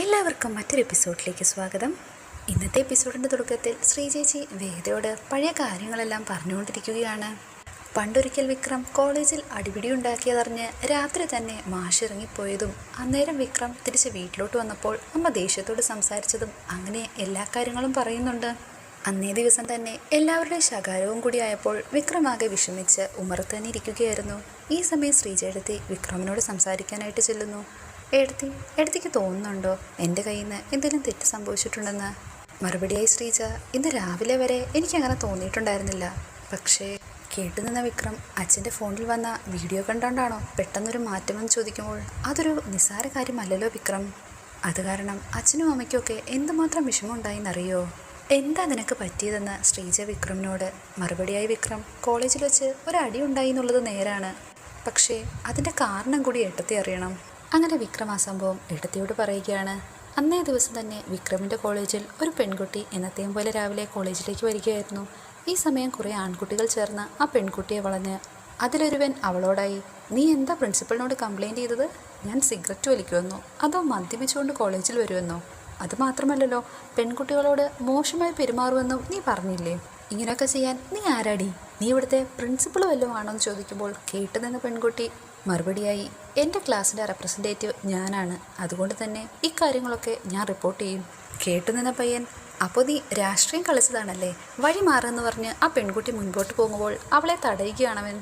എല്ലാവർക്കും മറ്റൊരു എപ്പിസോഡിലേക്ക് സ്വാഗതം. ഇന്നത്തെ എപ്പിസോഡിൻ്റെ തുടക്കത്തിൽ ശ്രീചേച്ചി വേദയോട് പഴയ കാര്യങ്ങളെല്ലാം പറഞ്ഞുകൊണ്ടിരിക്കുകയാണ്. പണ്ടൊരിക്കൽ വിക്രം കോളേജിൽ അടിപിടി ഉണ്ടാക്കിയതറിഞ്ഞ് രാത്രി തന്നെ മാഷ് ഇറങ്ങിപ്പോയതും അന്നേരം വിക്രം തിരിച്ച് വീട്ടിലോട്ട് വന്നപ്പോൾ അമ്മ ദേഷ്യത്തോട് സംസാരിച്ചതും അങ്ങനെ എല്ലാ കാര്യങ്ങളും പറയുന്നുണ്ട്. അന്നേ ദിവസം തന്നെ എല്ലാവരുടെയും ശകാരവും കൂടി ആയപ്പോൾ വിക്രമാകെ വിഷമിച്ച് ഉമ്മറത്ത് തന്നെ ഇരിക്കുകയായിരുന്നു. ഈ സമയം ശ്രീജേടത്തി വിക്രമിനോട് സംസാരിക്കാനായിട്ട് ചെല്ലുന്നു. എടുത്തിക്ക് തോന്നുന്നുണ്ടോ എൻ്റെ കയ്യിൽ നിന്ന് എന്തെങ്കിലും തെറ്റ് സംഭവിച്ചിട്ടുണ്ടെന്ന്? മറുപടിയായി ശ്രീജ, ഇന്ന് രാവിലെ വരെ എനിക്കങ്ങനെ തോന്നിയിട്ടുണ്ടായിരുന്നില്ല. പക്ഷേ കേട്ടുനിന്ന വിക്രം അച്ഛൻ്റെ ഫോണിൽ വന്ന വീഡിയോ കണ്ടുകൊണ്ടാണോ പെട്ടെന്നൊരു മാറ്റമെന്ന് ചോദിക്കുമ്പോൾ അതൊരു നിസ്സാര കാര്യമല്ലല്ലോ വിക്രം. അത് കാരണം അച്ഛനും അമ്മയ്ക്കൊക്കെ എന്തുമാത്രം വിഷമമുണ്ടായെന്നറിയോ? എന്താ നിനക്ക് പറ്റിയതെന്ന് ശ്രീജ വിക്രമിനോട്. മറുപടിയായി വിക്രം, കോളേജിൽ വെച്ച് ഒരടി ഉണ്ടായി എന്നുള്ളത് നേരാണ്, പക്ഷേ അതിൻ്റെ കാരണം കൂടി ഏട്ടത്തി അറിയണം. അങ്ങനെ വിക്രം ആ സംഭവം ഏട്ടത്തിയോട് പറയുകയാണ്. അന്നേ ദിവസം തന്നെ വിക്രമിൻ്റെ കോളേജിൽ ഒരു പെൺകുട്ടി എന്നത്തെയും പോലെ രാവിലെ കോളേജിലേക്ക് വരികയായിരുന്നു. ഈ സമയം കുറേ ആൺകുട്ടികൾ ചേർന്ന് ആ പെൺകുട്ടിയെ വളഞ്ഞ് അതിലൊരുവൻ അവളോടായി, നീ എന്താ പ്രിൻസിപ്പളിനോട് കംപ്ലൈൻറ്റ് ചെയ്തത്? ഞാൻ സിഗരറ്റ് വലിക്കുമെന്നോ അതോ മദ്യപിച്ചുകൊണ്ട് കോളേജിൽ വരുമെന്നോ? അതുമാത്രമല്ലല്ലോ, പെൺകുട്ടികളോട് മോശമായി പെരുമാറുമെന്നും നീ പറഞ്ഞില്ലേ? ഇങ്ങനെയൊക്കെ ചെയ്യാൻ നീ ആരാടി? നീ ഇവിടുത്തെ പ്രിൻസിപ്പൾ വല്ലതും ആണോ എന്ന് ചോദിക്കുമ്പോൾ കേട്ടുനിന്ന പെൺകുട്ടി മറുപടിയായി, എൻ്റെ ക്ലാസ്സിൻ്റെ റെപ്രസെൻറ്റേറ്റീവ് ഞാനാണ്, അതുകൊണ്ട് തന്നെ ഇക്കാര്യങ്ങളൊക്കെ ഞാൻ റിപ്പോർട്ട് ചെയ്യും. കേട്ടുനിന്ന പയ്യൻ, അപ്പോൾ നീ രാഷ്ട്രീയം കളിച്ചതാണല്ലേ, വഴി മാറുമെന്ന് പറഞ്ഞ് ആ പെൺകുട്ടി മുൻപോട്ട് പോകുമ്പോൾ അവളെ തടയുകയാണവൻ.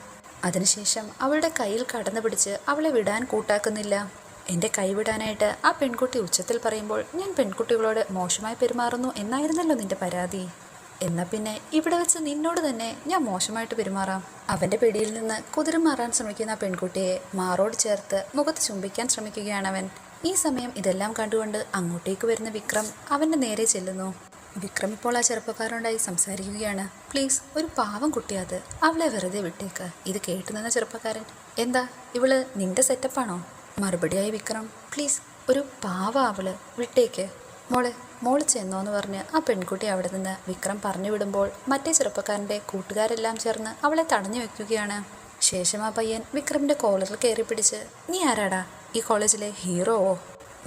അതിനുശേഷം അവളുടെ കയ്യിൽ കടന്നു പിടിച്ച് അവളെ വിടാൻ കൂട്ടാക്കുന്നില്ല. എൻ്റെ കൈ വിടാനായിട്ട് ആ പെൺകുട്ടി ഉച്ചത്തിൽ പറയുമ്പോൾ ഞാൻ പെൺകുട്ടികളോട് മോശമായി പെരുമാറുന്നു എന്നായിരുന്നല്ലോ നിൻ്റെ പരാതി. എന്നാൽ പിന്നെ ഇവിടെ വെച്ച് നിന്നോട് തന്നെ ഞാൻ മോശമായിട്ട് പെരുമാറാം. അവൻ്റെ പിടിയിൽ നിന്ന് കുതിര മാറാൻ ശ്രമിക്കുന്ന ആ പെൺകുട്ടിയെ മാറോട് ചേർത്ത് മുഖത്ത് ചുംബിക്കാൻ ശ്രമിക്കുകയാണവൻ. ഈ സമയം ഇതെല്ലാം കണ്ടുകൊണ്ട് അങ്ങോട്ടേക്ക് വരുന്ന വിക്രം അവൻ്റെ നേരെ ചെല്ലുന്നു. വിക്രം ഇപ്പോൾ ആ ചെറുപ്പക്കാരോടായി സംസാരിക്കുകയാണ്. പ്ലീസ്, ഒരു പാവം കുട്ടിയത്, അവളെ വെറുതെ വിട്ടേക്ക്. ഇത് കേട്ടുനിന്ന ചെറുപ്പക്കാരൻ, എന്താ ഇവള് നിന്റെ സെറ്റപ്പാണോ? മറുപടിയായി വിക്രം, പ്ലീസ്, ഒരു പാവ അവള്, വിട്ടേക്ക്. മോള് ചെന്നോന്ന് പറഞ്ഞ് ആ പെൺകുട്ടി അവിടെ നിന്ന് വിക്രം പറഞ്ഞു വിടുമ്പോൾ മറ്റേ ചെറുപ്പക്കാരൻ്റെ കൂട്ടുകാരെല്ലാം ചേർന്ന് അവളെ തടഞ്ഞു വെക്കുകയാണ്. ശേഷം ആ പയ്യൻ വിക്രമിൻ്റെ കോളറിൽ കയറി പിടിച്ച്, നീ ആരാടാ, ഈ കോളേജിലെ ഹീറോവോ?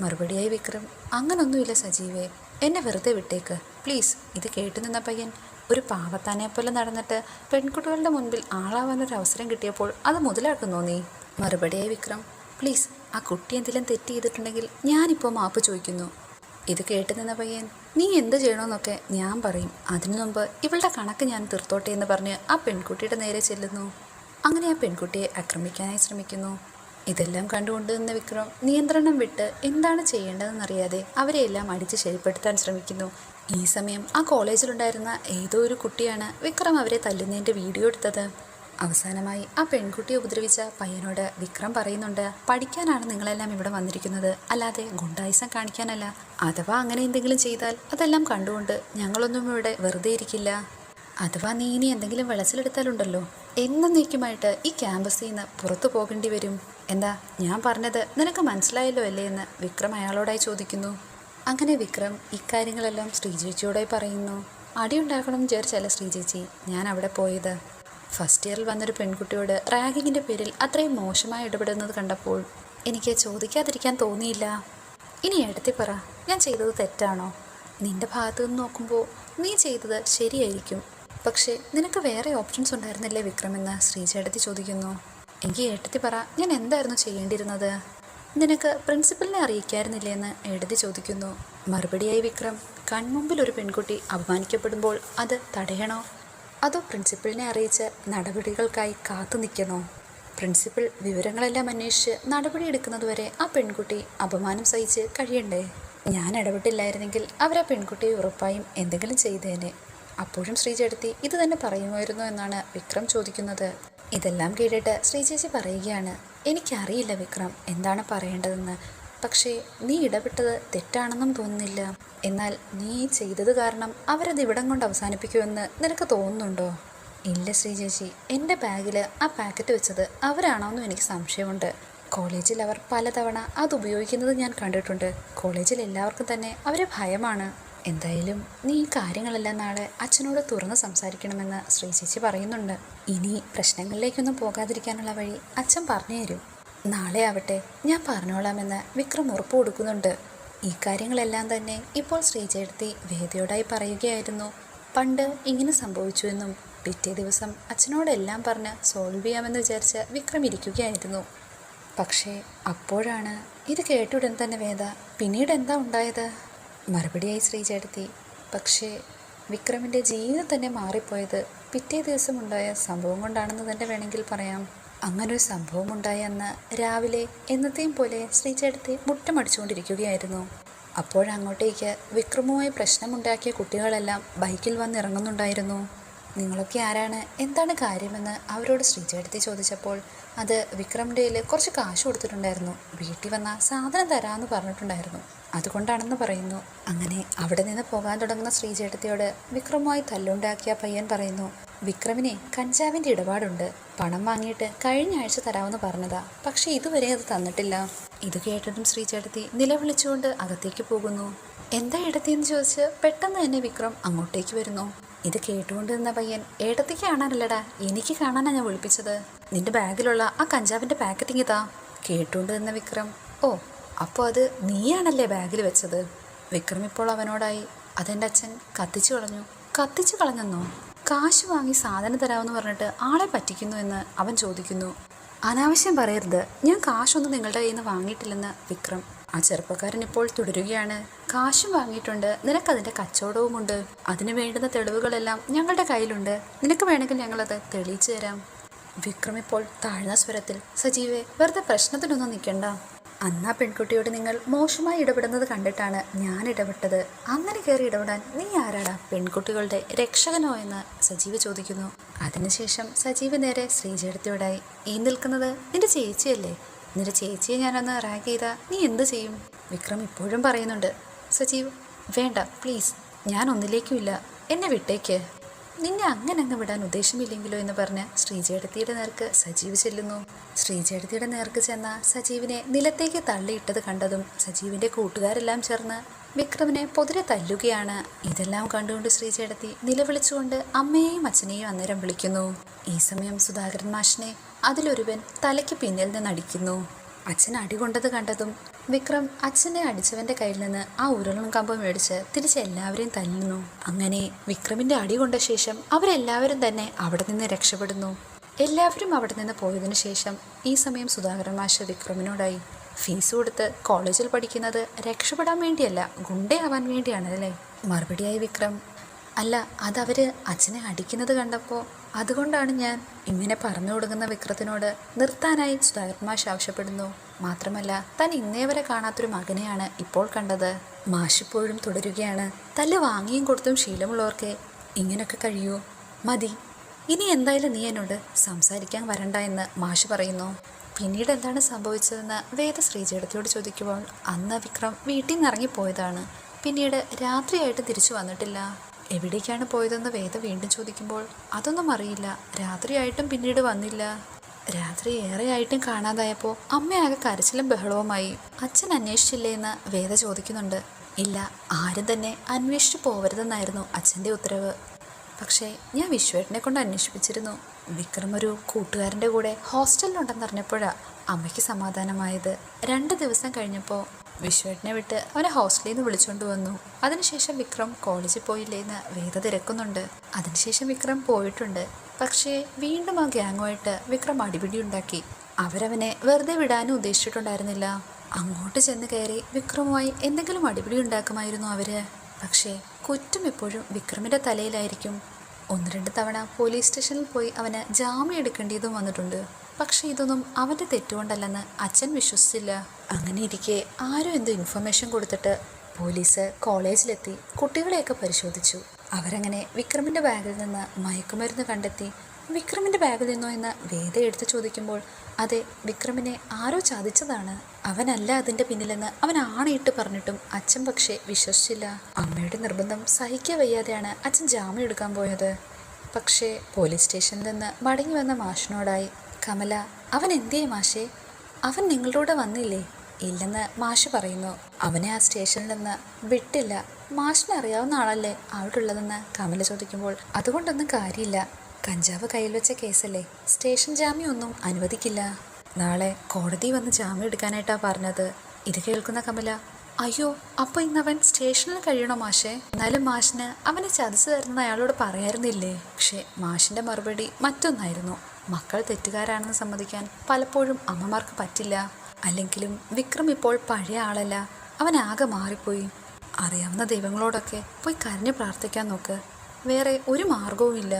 മറുപടിയായി വിക്രം, അങ്ങനൊന്നുമില്ല സജീവേ, എന്നെ വെറുതെ വിട്ടേക്ക് പ്ലീസ്. ഇത് കേട്ടു നിന്ന പയ്യൻ, ഒരു പാവത്താനെ പോലെ നടന്നിട്ട് പെൺകുട്ടികളുടെ മുൻപിൽ ആളാവാനൊരു അവസരം കിട്ടിയപ്പോൾ അത് മുതലാക്കുന്നോ നീ? മറുപടിയായി വിക്രം, പ്ലീസ്, ആ കുട്ടി എന്തെങ്കിലും തെറ്റ് ചെയ്തിട്ടുണ്ടെങ്കിൽ ഞാനിപ്പോൾ മാപ്പ് ചോദിക്കുന്നു. ഇത് കേട്ട് നിന്ന പയ്യൻ, നീ എന്ത് ചെയ്യണമെന്നൊക്കെ ഞാൻ പറയും, അതിനു മുമ്പ് ഇവളുടെ കണക്ക് ഞാൻ തീർത്തോട്ടെ എന്ന് പറഞ്ഞ് ആ പെൺകുട്ടിയുടെ നേരെ ചെല്ലുന്നു. അങ്ങനെ ആ പെൺകുട്ടിയെ ആക്രമിക്കാനായി ശ്രമിക്കുന്നു. ഇതെല്ലാം കണ്ടുകൊണ്ട് നിന്ന വിക്രം നിയന്ത്രണം വിട്ട് എന്താണ് ചെയ്യേണ്ടതെന്നറിയാതെ അവരെയെല്ലാം അടിച്ച് ശരിപ്പെടുത്താൻ ശ്രമിക്കുന്നു. ഈ സമയം ആ കോളേജിലുണ്ടായിരുന്ന ഏതോ ഒരു കുട്ടിയാണ് വിക്രം അവരെ തല്ലുന്നതിൻ്റെ വീഡിയോ എടുത്തത്. അവസാനമായി ആ പെൺകുട്ടിയെ ഉപദ്രവിച്ച പയ്യനോട് വിക്രം പറയുന്നുണ്ട്, പഠിക്കാനാണ് നിങ്ങളെല്ലാം ഇവിടെ വന്നിരിക്കുന്നത്, അല്ലാതെ ഗുണ്ടായിസം കാണിക്കാനല്ല. അഥവാ അങ്ങനെ എന്തെങ്കിലും ചെയ്താൽ അതെല്ലാം കണ്ടുകൊണ്ട് ഞങ്ങളൊന്നും ഇവിടെ വെറുതെ ഇരിക്കില്ല. അഥവാ നീ ഇനി എന്തെങ്കിലും വിളച്ചിലെടുത്താലുണ്ടല്ലോ, എന്നേക്കുമായിട്ട് ഈ ക്യാമ്പസിൽ നിന്ന് പുറത്തു പോകേണ്ടി വരും. എന്താ ഞാൻ പറഞ്ഞത് നിനക്ക് മനസ്സിലായല്ലോ അല്ലേ എന്ന് വിക്രം അയാളോടായി ചോദിക്കുന്നു. അങ്ങനെ വിക്രം ഇക്കാര്യങ്ങളെല്ലാം ശ്രീചേച്ചിയോടായി പറയുന്നു. അടിയുണ്ടാക്കണം വിചാരിച്ചല്ല ശ്രീചേച്ചി ഞാൻ അവിടെ പോയത്. ഫസ്റ്റ് ഇയറിൽ വന്നൊരു പെൺകുട്ടിയോട് റാഗിങ്ങിൻ്റെ പേരിൽ അത്രയും മോശമായി ഇടപെടുന്നത് കണ്ടപ്പോൾ എനിക്ക് ചോദിക്കാതിരിക്കാൻ തോന്നിയില്ല. ഇനി എടുത്തി പറ, ഞാൻ ചെയ്തത് തെറ്റാണോ? നിൻ്റെ ഭാഗത്തു നിന്ന് നോക്കുമ്പോൾ നീ ചെയ്തത് ശരിയായിരിക്കും, പക്ഷേ നിനക്ക് വേറെ ഓപ്ഷൻസ് ഉണ്ടായിരുന്നില്ലേ വിക്രമെന്ന് ശ്രീചേടത്തി ചോദിക്കുന്നു. എനിക്ക് ഏട്ടത്തി പറ, ഞാൻ എന്തായിരുന്നു ചെയ്യേണ്ടിയിരുന്നത്? നിനക്ക് പ്രിൻസിപ്പലിനെ അറിയിക്കായിരുന്നില്ലേ എന്ന് ഏടത്തി ചോദിക്കുന്നു. മറുപടിയായി വിക്രം, കൺമുമ്പിൽ ഒരു പെൺകുട്ടി അപമാനിക്കപ്പെടുമ്പോൾ അത് തടയണോ, അതോ പ്രിൻസിപ്പലിനെ അറിയിച്ച് നടപടികൾക്കായി കാത്തു നിൽക്കണോ? പ്രിൻസിപ്പൽ വിവരങ്ങളെല്ലാം അന്വേഷിച്ച് നടപടിയെടുക്കുന്നതുവരെ ആ പെൺകുട്ടി അപമാനം സഹിച്ച് കഴിയണ്ടേ? ഞാൻ ഇടപെട്ടില്ലായിരുന്നെങ്കിൽ അവരാ പെൺകുട്ടിയെ ഉറപ്പായും എന്തെങ്കിലും ചെയ്തേനെ. അപ്പോഴും ശ്രീചേടത്തി ഇത് തന്നെ പറയുമായിരുന്നു എന്നാണ് വിക്രം ചോദിക്കുന്നത്. ഇതെല്ലാം കേട്ടിട്ട് ശ്രീചേച്ചി പറയുകയാണ്, എനിക്കറിയില്ല വിക്രം എന്താണ് പറയേണ്ടതെന്ന്, പക്ഷേ നീ ഇടപെട്ടത് തെറ്റാണെന്നും തോന്നുന്നില്ല. എന്നാൽ നീ ചെയ്തത് കാരണം അവരത് ഇവിടം കൊണ്ട് അവസാനിപ്പിക്കുമെന്ന് നിനക്ക് തോന്നുന്നുണ്ടോ? ഇല്ല ശ്രീചേച്ചി, എൻ്റെ ബാഗിൽ ആ പാക്കറ്റ് വെച്ചത് അവരാണോന്നും എനിക്ക് സംശയമുണ്ട്. കോളേജിൽ അവർ പലതവണ അത് ഉപയോഗിക്കുന്നത് ഞാൻ കണ്ടിട്ടുണ്ട്. കോളേജിൽ എല്ലാവർക്കും തന്നെ അവരെ ഭയമാണ്. എന്തായാലും നീ ഈ കാര്യങ്ങളെല്ലാം നാളെ അച്ഛനോട് തുറന്ന് സംസാരിക്കണമെന്ന് ശ്രീചേച്ചി പറയുന്നുണ്ട്. ഇനി പ്രശ്നങ്ങളിലേക്കൊന്നും പോകാതിരിക്കാനുള്ള വഴി അച്ഛൻ പറഞ്ഞു തരും. നാളെ ആവട്ടെ, ഞാൻ പറഞ്ഞോളാമെന്ന് വിക്രം ഉറപ്പ് കൊടുക്കുന്നുണ്ട്. ഈ കാര്യങ്ങളെല്ലാം തന്നെ ഇപ്പോൾ ശ്രീജേടത്തി വേദയോടായി പറയുകയായിരുന്നു. പണ്ട് ഇങ്ങനെ സംഭവിച്ചുവെന്നും പിറ്റേ ദിവസം അച്ഛനോടെല്ലാം പറഞ്ഞ് സോൾവ് ചെയ്യാമെന്ന് വിചാരിച്ച് വിക്രം ഇരിക്കുകയായിരുന്നു. പക്ഷേ അപ്പോഴാണ് ഇത് കേട്ടുടൻ തന്നെ വേദ പിന്നീട് എന്താ ഉണ്ടായത് മറുപടിയായി ശ്രീജേടത്തി. പക്ഷേ വിക്രമിൻ്റെ ജീവിതം തന്നെ മാറിപ്പോയത് പിറ്റേ ദിവസം ഉണ്ടായ സംഭവം കൊണ്ടാണെന്ന് തന്നെ വേണമെങ്കിൽ പറയാം. അങ്ങനൊരു സംഭവം ഉണ്ടായ അന്ന് രാവിലെ എന്നത്തെയും പോലെ ശ്രീചേട്ടത്തി മുട്ടമടിച്ചുകൊണ്ടിരിക്കുകയായിരുന്നു. അപ്പോഴങ്ങോട്ടേക്ക് വിക്രമുമായി പ്രശ്നമുണ്ടാക്കിയ കുട്ടികളെല്ലാം ബൈക്കിൽ വന്നിറങ്ങുന്നുണ്ടായിരുന്നു. നിങ്ങളൊക്കെ ആരാണ്, എന്താണ് കാര്യമെന്ന് അവരോട് ശ്രീചേട്ടത്തി ചോദിച്ചപ്പോൾ അത് വിക്രമിൻ്റെ കയ്യിൽ കുറച്ച് കാശ് കൊടുത്തിട്ടുണ്ടായിരുന്നു, വീട്ടിൽ വന്ന സാധനം തരാമെന്ന് പറഞ്ഞിട്ടുണ്ടായിരുന്നു, അതുകൊണ്ടാണെന്ന് പറയുന്നു. അങ്ങനെ അവിടെ നിന്ന് പോകാൻ തുടങ്ങുന്ന ശ്രീചേട്ടത്തിയോട് വിക്രമുമായി തല്ലുണ്ടാക്കിയ പയ്യൻ പറയുന്നു, വിക്രമിനെ കഞ്ചാവിൻ്റെ ഇടപാടുണ്ട്, പണം വാങ്ങിയിട്ട് കഴിഞ്ഞ ആഴ്ച തരാമെന്ന് പറഞ്ഞതാ, പക്ഷേ ഇതുവരെ അത് തന്നിട്ടില്ല. ഇത് കേട്ടതും ശ്രീചേട്ടത്തി നിലവിളിച്ചുകൊണ്ട് അകത്തേക്ക് പോകുന്നു. എന്താ ഏടത്തിയെന്ന് ചോദിച്ച് പെട്ടെന്ന് തന്നെ വിക്രം അങ്ങോട്ടേക്ക് വരുന്നു. ഇത് കേട്ടുകൊണ്ട് നിന്ന പയ്യൻ ഏടത്തേക്ക് കാണാനല്ലടാ, എനിക്ക് കാണാനാണ് ഞാൻ വിളിപ്പിച്ചത്, നിന്റെ ബാഗിലുള്ള ആ കഞ്ചാവിൻ്റെ പാക്കറ്റിങ് ഇതാ. കേട്ടുകൊണ്ട് നിന്ന വിക്രം, ഓ അപ്പോൾ അത് നീയാണല്ലേ ബാഗിൽ വെച്ചത്. വിക്രം ഇപ്പോൾ അവനോടായി, അതെൻ്റെ അച്ഛൻ കത്തിച്ചു കളഞ്ഞു. കത്തിച്ചു കളഞ്ഞെന്നോ? കാശ് വാങ്ങി സാധനം തരാമെന്ന് പറഞ്ഞിട്ട് ആളെ പറ്റിക്കുന്നു എന്ന് അവൻ ചോദിക്കുന്നു. അനാവശ്യം പറയരുത്, ഞാൻ കാശൊന്നും നിങ്ങളുടെ കയ്യിൽ നിന്ന് വാങ്ങിയിട്ടില്ലെന്ന് വിക്രം. ആ ചെറുപ്പക്കാരൻ ഇപ്പോൾ തുടരുകയാണ്, കാശും വാങ്ങിയിട്ടുണ്ട്, നിനക്കതിൻ്റെ കച്ചവടവുമുണ്ട്, അതിന് വേണ്ടുന്ന തെളിവുകളെല്ലാം ഞങ്ങളുടെ കയ്യിലുണ്ട്, നിനക്ക് വേണമെങ്കിൽ ഞങ്ങളത് തെളിയിച്ചു തരാം. വിക്രം ഇപ്പോൾ താഴ്ന്ന സ്വരത്തിൽ, സജീവേ വെറുതെ പ്രശ്നത്തിനൊന്നും നിൽക്കണ്ട, അന്ന് ആ പെൺകുട്ടിയോട് നിങ്ങൾ മോശമായി ഇടപെടുന്നത് കണ്ടിട്ടാണ് ഞാൻ ഇടപെട്ടത്, അങ്ങനെ കയറി ഇടപെടാൻ നീ ആരാടാ, പെൺകുട്ടികളുടെ രക്ഷകനോ എന്ന് സജീവ് ചോദിക്കുന്നു. അതിനുശേഷം സജീവ് നേരെ ശ്രീജേടത്തിയോടായി, ഈ നിൽക്കുന്നത് നിന്റെ ചേച്ചിയല്ലേ, നിന്റെ ചേച്ചിയെ ഞാനൊന്ന് റാഗ് ചെയ്താൽ നീ എന്ത് ചെയ്യും? വിക്രം ഇപ്പോഴും പറയുന്നുണ്ട്, സജീവ് വേണ്ട പ്ലീസ്, ഞാൻ ഒന്നിലേക്കുമില്ല, എന്നെ വിട്ടേക്ക്, നിന്നെ അങ്ങ് വിടാൻ ഉദ്ദേശമില്ലെങ്കിലോ എന്ന് പറഞ്ഞ് ശ്രീജേടത്തിയുടെ നേർക്ക് സജീവ് ചെല്ലുന്നു. ശ്രീജേടത്തിയുടെ നേർക്ക് ചെന്ന സജീവിനെ നിലത്തേക്ക് തള്ളിയിട്ടത് കണ്ടതും സജീവിൻ്റെ കൂട്ടുകാരെല്ലാം ചേർന്ന് വിക്രമിനെ പൊതിരെ തല്ലുകയാണ്. ഇതെല്ലാം കണ്ടുകൊണ്ട് ശ്രീജേടത്തി നിലവിളിച്ചുകൊണ്ട് അമ്മയെയും അച്ഛനെയും അന്നേരം വിളിക്കുന്നു. ഈ സമയം സുധാകരൻ മാഷിനെ അതിലൊരുവൻ തലയ്ക്ക് പിന്നിൽ നിന്ന് അടിക്കുന്നു. അച്ഛൻ അടികൊണ്ടത് കണ്ടതും വിക്രം അച്ഛനെ അടിച്ചവൻ്റെ കയ്യിൽ നിന്ന് ആ ഉരുളും കമ്പും മേടിച്ച് തിരിച്ച് എല്ലാവരെയും തല്ലുന്നു. അങ്ങനെ വിക്രമിൻ്റെ അടി കൊണ്ട ശേഷം അവരെല്ലാവരും തന്നെ അവിടെ നിന്ന് രക്ഷപ്പെടുന്നു. എല്ലാവരും അവിടെ നിന്ന് പോയതിനു ശേഷം ഈ സമയം സുധാകരൻ മാഷ് വിക്രമിനോടായി, ഫീസ് കൊടുത്ത് കോളേജിൽ പഠിക്കുന്നത് രക്ഷപ്പെടാൻ വേണ്ടിയല്ല, ഗുണ്ടയാവാൻ വേണ്ടിയാണല്ലേ? മറുപടിയായി വിക്രം, അല്ല അതവർ അച്ഛനെ അടിക്കുന്നത് കണ്ടപ്പോൾ അതുകൊണ്ടാണ് ഞാൻ. ഇങ്ങനെ പറഞ്ഞു കൊടുക്കുന്ന വിക്രത്തിനോട് നിർത്താനായി സുധാകരൻ മാഷ് ആവശ്യപ്പെടുന്നു. മാത്രമല്ല താൻ ഇന്നേ വരെ കാണാത്തൊരു മകനെയാണ് ഇപ്പോൾ കണ്ടത്. മാഷിപ്പോഴും തുടരുകയാണ്, തല്ല് വാങ്ങിയും കൊടുത്തും ശീലമുള്ളവർക്ക് ഇങ്ങനെയൊക്കെ കഴിയൂ, മതി, ഇനി എന്തായാലും നീ എന്നോട് സംസാരിക്കാൻ വരണ്ട എന്ന് മാഷ് പറയുന്നു. പിന്നീട് എന്താണ് സംഭവിച്ചതെന്ന് വേദ ശ്രീജേടത്തിയോട് ചോദിക്കുമ്പോൾ അന്ന് വിക്രം വീട്ടിൽ നിന്ന് ഇറങ്ങിപ്പോയതാണ്, പിന്നീട് രാത്രിയായിട്ട് തിരിച്ചു വന്നിട്ടില്ല. എവിടേക്കാണ് പോയതെന്ന് വേദ വീണ്ടും ചോദിക്കുമ്പോൾ അതൊന്നും അറിയില്ല, രാത്രിയായിട്ടും പിന്നീട് വന്നില്ല. രാത്രി ഏറെയായിട്ടും കാണാതായപ്പോൾ അമ്മയാകെ കരച്ചിലും ബഹളവുമായി. അച്ഛൻ അന്വേഷിച്ചില്ലേ എന്ന് വേദ ചോദിക്കുന്നുണ്ട്. ഇല്ല, ആരും തന്നെ അന്വേഷിച്ചു പോവരുതെന്നായിരുന്നു അച്ഛൻ്റെ ഉത്തരവ്. പക്ഷേ ഞാൻ വിശ്വേട്ടനെ കൊണ്ട് അന്വേഷിപ്പിച്ചിരുന്നു. വിക്രം ഒരു കൂട്ടുകാരൻ്റെ കൂടെ ഹോസ്റ്റലിലുണ്ടെന്നറിഞ്ഞപ്പോഴാണ് അമ്മയ്ക്ക് സമാധാനമായത്. 2 ദിവസം കഴിഞ്ഞപ്പോൾ വിശ്വേട്ടനെ വിട്ട് അവനെ ഹോസ്റ്റലിൽ നിന്ന് വിളിച്ചുകൊണ്ട് വന്നു. അതിനുശേഷം വിക്രം കോളേജിൽ പോയില്ലേന്ന് വേദ തിരക്കുന്നുണ്ട്. അതിനുശേഷം വിക്രം പോയിട്ടുണ്ട്. പക്ഷേ വീണ്ടും ആ ഗ്യാങ്ങുമായിട്ട് വിക്രം അടിപിടി ഉണ്ടാക്കി. അവരവനെ വെറുതെ വിടാനും ഉദ്ദേശിച്ചിട്ടുണ്ടായിരുന്നില്ല. അങ്ങോട്ട് ചെന്ന് കയറി വിക്രമുമായി എന്തെങ്കിലും അടിപിടി ഉണ്ടാക്കുമായിരുന്നു അവർ. പക്ഷേ കുറ്റം എപ്പോഴും വിക്രമിൻ്റെ തലയിലായിരിക്കും. 1-2 തവണ പോലീസ് സ്റ്റേഷനിൽ പോയി അവന് ജാമ്യം എടുക്കേണ്ടതും വന്നിട്ടുണ്ട്. പക്ഷേ ഇതൊന്നും അവൻ്റെ തെറ്റുകൊണ്ടല്ലെന്ന് അച്ഛൻ വിശ്വസിച്ചില്ല. അങ്ങനെ ഇരിക്കെ ആരും എന്തോ ഇൻഫർമേഷൻ കൊടുത്തിട്ട് പോലീസ് കോളേജിലെത്തി കുട്ടികളെയൊക്കെ പരിശോധിച്ചു. അവരങ്ങനെ വിക്രമിൻ്റെ ബാഗിൽ നിന്ന് മയക്കുമരുന്ന് കണ്ടെത്തി. വിക്രമിൻ്റെ ബാഗിൽ നിന്നോ എന്ന് വേദ എടുത്ത് ചോദിക്കുമ്പോൾ അതെ, വിക്രമിനെ ആരോ ചതിച്ചതാണ്, അവനല്ല അതിൻ്റെ പിന്നിലെന്ന് അവൻ ആണയിട്ട് പറഞ്ഞിട്ടും അച്ഛൻ പക്ഷേ വിശ്വസിച്ചില്ല. അമ്മയുടെ നിർബന്ധം സഹിക്കാൻ വയ്യാതെയാണ് അച്ഛൻ ജാമ്യം എടുക്കാൻ പോയത്. പക്ഷേ പോലീസ് സ്റ്റേഷനിൽ നിന്ന് മടങ്ങി വന്ന മാഷിനോടായി, കമല അവൻ എന്തിയേ മാഷേ, അവൻ നിങ്ങളുടെ കൂടെ വന്നില്ലേ? ഇല്ലെന്ന് മാഷ് പറയുന്നു. അവനെ ആ സ്റ്റേഷനിൽ നിന്ന് വിട്ടില്ല. മാഷിനെ അറിയാവുന്ന ആളല്ലേ അവിടെ ഉള്ളതെന്ന് കമല ചോദിക്കുമ്പോൾ അതുകൊണ്ടൊന്നും കാര്യമില്ല, കഞ്ചാവ് കയ്യിൽ വെച്ച കേസല്ലേ, സ്റ്റേഷൻ ജാമ്യം ഒന്നും അനുവദിക്കില്ല, നാളെ കോടതി വന്ന് ജാമ്യം എടുക്കാനായിട്ടാണ് പറഞ്ഞത്. ഇത് കേൾക്കുന്ന കമല, അയ്യോ, അപ്പോൾ ഇന്നവൻ സ്റ്റേഷനിൽ കഴിയണോ മാഷേ? എന്നാലും മാഷിന് അവനെ ചതിച്ചു തരുന്ന അയാളോട് പറയായിരുന്നില്ലേ? പക്ഷേ മാഷിൻ്റെ മറുപടി മറ്റൊന്നായിരുന്നു. മക്കൾ തെറ്റുകാരാണെന്ന് സമ്മതിക്കാൻ പലപ്പോഴും അമ്മമാർക്ക് പറ്റില്ല. അല്ലെങ്കിലും വിക്രം ഇപ്പോൾ പഴയ ആളല്ല, അവനാകെ മാറിപ്പോയി. അറിയാവുന്ന ദൈവങ്ങളോടൊക്കെ പോയി കരഞ്ഞു പ്രാർത്ഥിക്കാൻ നോക്ക്, വേറെ ഒരു മാർഗവും ഇല്ല.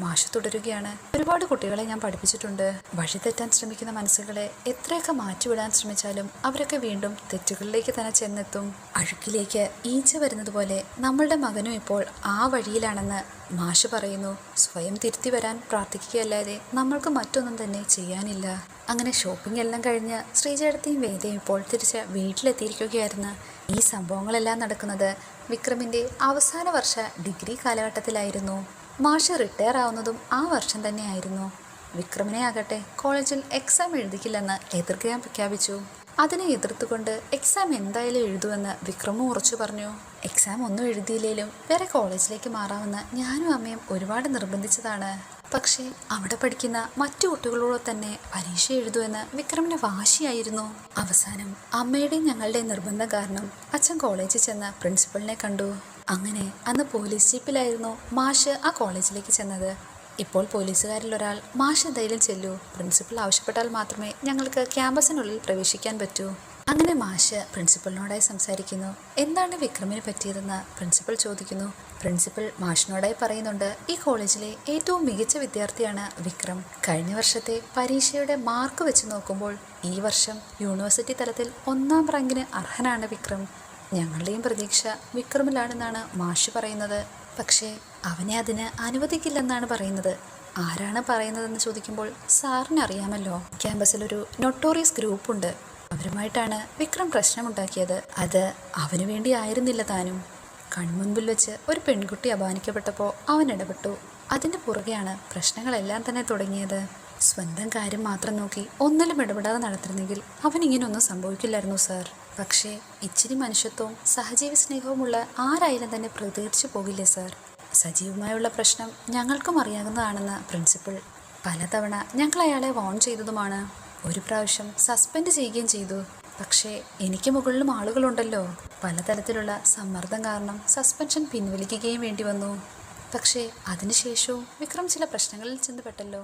മാഷ് തുടരുകയാണ്. ഒരുപാട് കുട്ടികളെ ഞാൻ പഠിപ്പിച്ചിട്ടുണ്ട്. വഴി തെറ്റാൻ ശ്രമിക്കുന്ന മനസ്സുകളെ എത്രയൊക്കെ മാറ്റിവിടാൻ ശ്രമിച്ചാലും അവരൊക്കെ വീണ്ടും തെറ്റുകളിലേക്ക് തന്നെ ചെന്നെത്തും. അഴുക്കിലേക്ക് ഈച്ച വരുന്നത് പോലെ നമ്മളുടെ മകനും ഇപ്പോൾ ആ വഴിയിലാണെന്ന് മാഷ് പറയുന്നു. സ്വയം തിരുത്തി വരാൻ പ്രാർത്ഥിക്കുകയല്ലാതെ നമ്മൾക്ക് മറ്റൊന്നും തന്നെ ചെയ്യാനില്ല. അങ്ങനെ ഷോപ്പിംഗ് എല്ലാം കഴിഞ്ഞ് ശ്രീജേടത്തെയും വേദയും ഇപ്പോൾ തിരിച്ച് വീട്ടിലെത്തിയിരിക്കുകയായിരുന്നു. ഈ സംഭവങ്ങളെല്ലാം നടക്കുന്നത് വിക്രമിൻ്റെ അവസാന വർഷ ഡിഗ്രി കാലഘട്ടത്തിലായിരുന്നു. മാഷ് റിട്ടയർ ആവുന്നതും ആ വർഷം തന്നെയായിരുന്നു. വിക്രമിനെ ആകട്ടെ കോളേജിൽ എക്സാം എഴുതിക്കില്ലെന്ന് എതിർക്കാൻ പ്രഖ്യാപിച്ചു. അതിനെ എതിർത്തുകൊണ്ട് എക്സാം എന്തായാലും എഴുതുമെന്ന് വിക്രമും ഉറച്ചു പറഞ്ഞു. എക്സാം ഒന്നും എഴുതിയില്ലേലും വേറെ കോളേജിലേക്ക് മാറാമെന്ന് ഞാനും അമ്മയും ഒരുപാട് നിർബന്ധിച്ചതാണ്. പക്ഷേ അവിടെ പഠിക്കുന്ന മറ്റു കുട്ടികളോട് തന്നെ പരീക്ഷ എഴുതുമെന്ന് വിക്രമിന് വാശിയായിരുന്നു. അവസാനം അമ്മയുടെയും ഞങ്ങളുടെയും നിർബന്ധം കാരണം അച്ഛൻ കോളേജിൽ ചെന്ന് പ്രിൻസിപ്പളിനെ കണ്ടു. അങ്ങനെ അന്ന് പോലീസ് ജീപ്പിലായിരുന്നു മാഷ് ആ കോളേജിലേക്ക് ചെന്നത്. ഇപ്പോൾ പോലീസുകാരിൽ ഒരാൾ മാഷ് ധൈര്യം ചെല്ലൂ, പ്രിൻസിപ്പൽ ആവശ്യപ്പെട്ടാൽ മാത്രമേ ഞങ്ങൾക്ക് ക്യാമ്പസിനുള്ളിൽ പ്രവേശിക്കാൻ പറ്റൂ. അങ്ങനെ മാഷ് പ്രിൻസിപ്പലിനോടായി സംസാരിക്കുന്നു. എന്താണ് വിക്രമിന് പറ്റിയതെന്ന് പ്രിൻസിപ്പൽ ചോദിക്കുന്നു. പ്രിൻസിപ്പൽ മാഷിനോടായി പറയുന്നുണ്ട്, ഈ കോളേജിലെ ഏറ്റവും മികച്ച വിദ്യാർത്ഥിയാണ് വിക്രം. കഴിഞ്ഞ വർഷത്തെ പരീക്ഷയുടെ മാർക്ക് വെച്ച് നോക്കുമ്പോൾ ഈ വർഷം യൂണിവേഴ്സിറ്റി തലത്തിൽ 1ാം റാങ്കിന് അർഹനാണ് വിക്രം. ഞങ്ങളുടെയും പ്രതീക്ഷ വിക്രമിലാണെന്നാണ് മാഷ് പറയുന്നത്. പക്ഷേ അവനെ അതിന് അനുവദിക്കില്ലെന്നാണ് പറയുന്നത്. ആരാണ് പറയുന്നതെന്ന് ചോദിക്കുമ്പോൾ സാറിന് അറിയാമല്ലോ, ക്യാമ്പസിലൊരു നൊട്ടോറിയസ് ഗ്രൂപ്പുണ്ട്. അവരുമായിട്ടാണ് വിക്രം പ്രശ്നമുണ്ടാക്കിയത്. അത് അവന് വേണ്ടി ആയിരുന്നില്ല താനും. കൺമുൻപിൽ വെച്ച് ഒരു പെൺകുട്ടി അപമാനിക്കപ്പെട്ടപ്പോൾ അവൻ ഇടപെട്ടു. അതിൻ്റെ പുറകെയാണ് പ്രശ്നങ്ങളെല്ലാം തന്നെ തുടങ്ങിയത്. സ്വന്തം കാര്യം മാത്രം നോക്കി ഒന്നിലും ഇടപെടാതെ നടത്തിരുന്നെങ്കിൽ അവനിങ്ങനൊന്നും സംഭവിക്കില്ലായിരുന്നു സാർ. പക്ഷേ ഇച്ചിരി മനുഷ്യത്വവും സഹജീവി സ്നേഹവുമുള്ള ആരായാലും തന്നെ പ്രതികരിച്ചു പോകില്ലേ സാർ? സജീവമായുള്ള പ്രശ്നം ഞങ്ങൾക്കും അറിയാവുന്നതാണെന്ന് പ്രിൻസിപ്പൽ പലതവണ ഞങ്ങൾ അയാളെ വാൺ ചെയ്തതുമാണ്. ഒരു പ്രാവശ്യം സസ്പെൻഡ് ചെയ്യുകയും ചെയ്തു. പക്ഷേ എനിക്ക് മുകളിലും ആളുകളുണ്ടല്ലോ. പലതരത്തിലുള്ള സമ്മർദ്ദം കാരണം സസ്പെൻഷൻ പിൻവലിക്കുകയും വേണ്ടി വന്നു. പക്ഷേ അതിനുശേഷവും വിക്രം ചില പ്രശ്നങ്ങളിൽ ചെന്ന് പെട്ടല്ലോ.